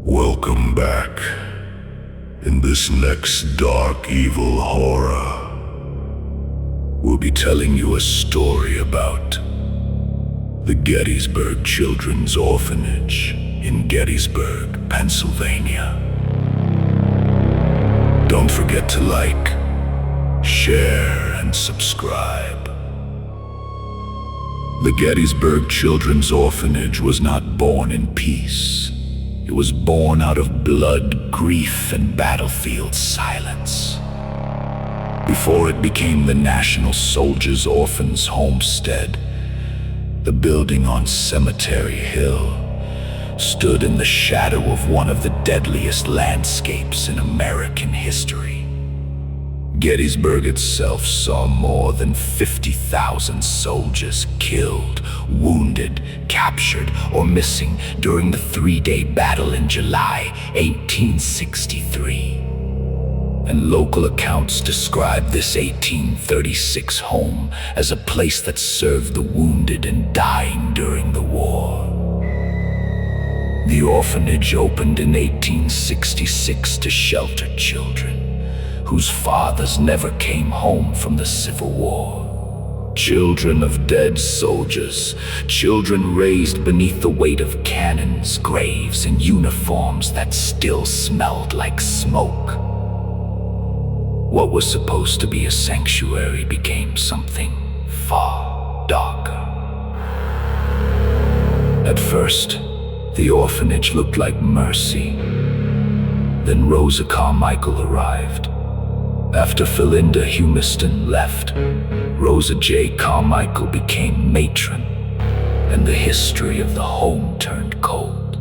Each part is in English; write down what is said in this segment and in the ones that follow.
Welcome back. In this next dark, evil horror, we'll be telling you a story about the Gettysburg Children's Orphanage in Gettysburg, Pennsylvania. Don't forget to like, share, and subscribe. The Gettysburg Children's Orphanage was not born in peace. It was born out of blood, grief, and battlefield silence. Before it became the National Soldiers Orphans Homestead, the building on Cemetery Hill stood in the shadow of one of the deadliest landscapes in American history. Gettysburg itself saw more than 50,000 soldiers killed, wounded, captured, or missing during the three-day battle in July 1863. And local accounts describe this 1836 home as a place that served the wounded and dying during the war. The orphanage opened in 1866 to shelter children whose fathers never came home from the Civil War. Children of dead soldiers, children raised beneath the weight of cannons, graves, and uniforms that still smelled like smoke. What was supposed to be a sanctuary became something far darker. At first, the orphanage looked like mercy. Then Rosa Carmichael arrived. After Philinda Humiston left, Rosa J. Carmichael became matron, and the history of the home turned cold.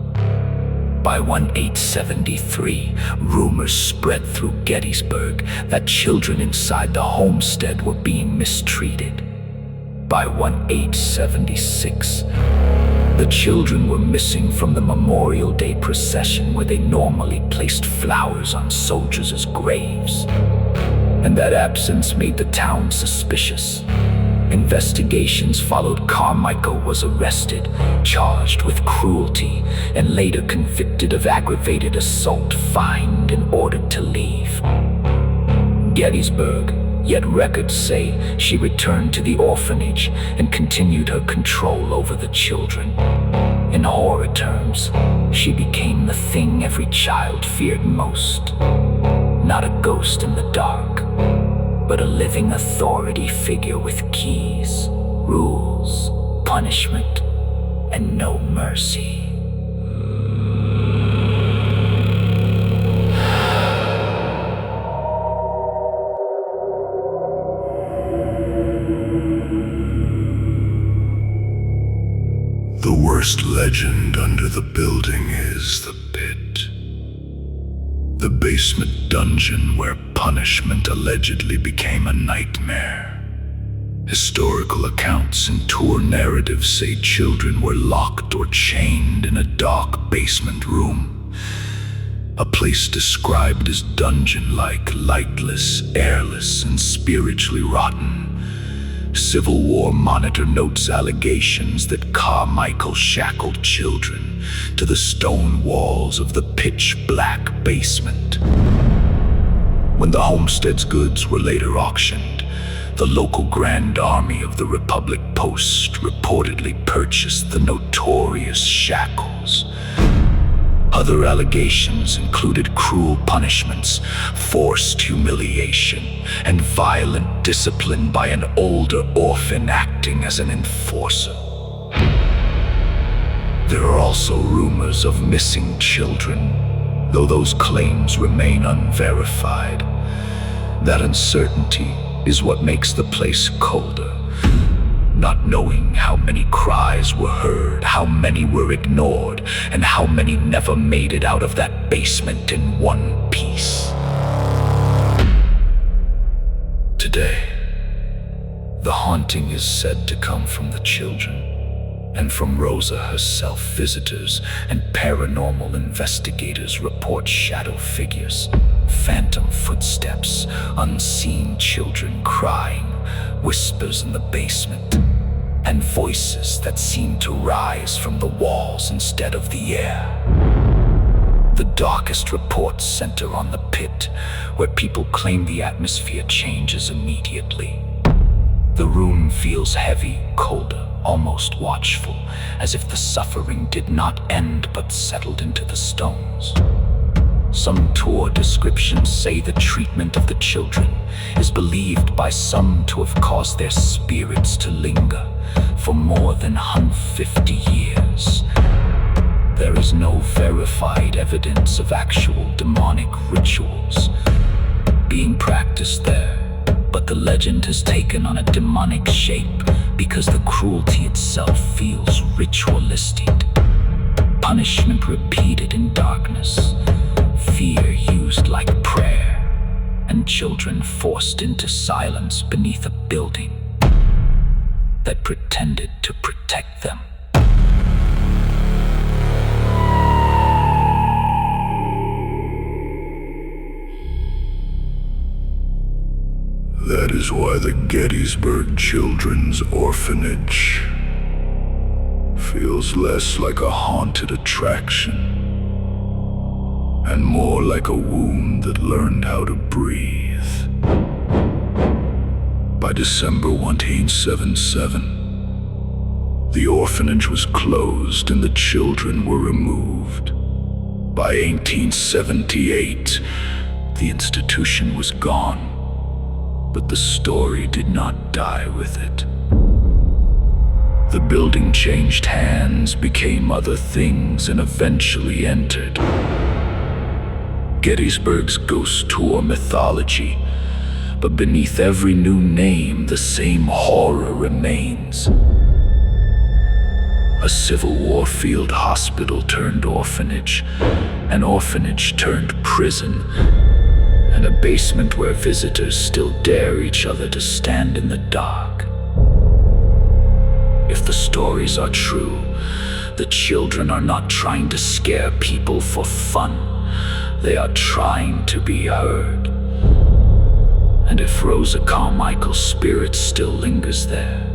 By 1873, rumors spread through Gettysburg that children inside the homestead were being mistreated. By 1876, the children were missing from the Memorial Day procession where they normally placed flowers on soldiers' graves. And that absence made the town suspicious. Investigations followed. Carmichael was arrested, charged with cruelty, and later convicted of aggravated assault, fined, and ordered to leave Gettysburg. Yet records say she returned to the orphanage and continued her control over the children. In horror terms, she became the thing every child feared most. Not a ghost in the dark, but a living authority figure with keys, rules, punishment, and no mercy. The worst legend under the building is the pit. The basement dungeon where punishment allegedly became a nightmare. Historical accounts and tour narratives say children were locked or chained in a dark basement room, a place described as dungeon-like, lightless, airless, and spiritually rotten. Civil War Monitor notes allegations that Carmichael shackled children to the stone walls of the pitch-black basement. When the homestead's goods were later auctioned, the local Grand Army of the Republic Post reportedly purchased the notorious shackles. Other allegations included cruel punishments, forced humiliation, and violent discipline by an older orphan acting as an enforcer. There are also rumors of missing children, though those claims remain unverified. That uncertainty is what makes the place colder. Not knowing how many cries were heard, how many were ignored, and how many never made it out of that basement in one piece. Today, the haunting is said to come from the children, and from Rosa herself. Visitors and paranormal investigators report shadow figures, phantom footsteps, unseen children crying, whispers in the basement, and voices that seem to rise from the walls instead of the air. The darkest reports center on the pit, where people claim the atmosphere changes immediately. The room feels heavy, colder, almost watchful, as if the suffering did not end but settled into the stones. Some tour descriptions say the treatment of the children is believed by some to have caused their spirits to linger for more than 150 years. There is no verified evidence of actual demonic rituals being practiced there, but the legend has taken on a demonic shape because the cruelty itself feels ritualistic. Punishment repeated in darkness, fear used like prayer, and children forced into silence beneath a building that pretended to protect them. That is why the Gettysburg Children's Orphanage feels less like a haunted attraction and more like a womb that learned how to breathe. By December 1977, the orphanage was closed and the children were removed. By 1878, the institution was gone. But the story did not die with it. The building changed hands, became other things, and eventually entered Gettysburg's ghost tour mythology. But beneath every new name, the same horror remains. A Civil War field hospital turned orphanage, an orphanage turned prison, and a basement where visitors still dare each other to stand in the dark. If the stories are true, the children are not trying to scare people for fun. They are trying to be heard. And if Rosa Carmichael's spirit still lingers there,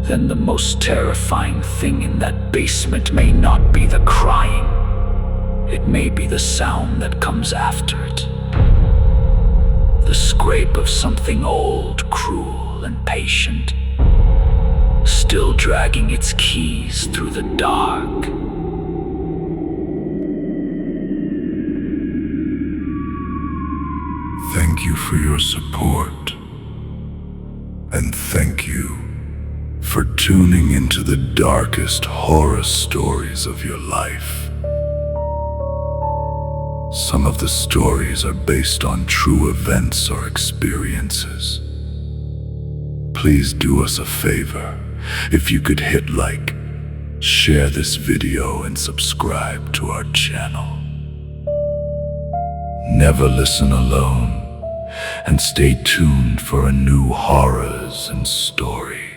then the most terrifying thing in that basement may not be the crying. It may be the sound that comes after it. The scrape of something old, cruel, and patient, still dragging its keys through the dark. Thank you for your support. And thank you for tuning into the darkest horror stories of your life. Some of the stories are based on true events or experiences. Please do us a favor. If you could hit like, share this video, and subscribe to our channel. Never listen alone, and stay tuned for a new horrors and stories.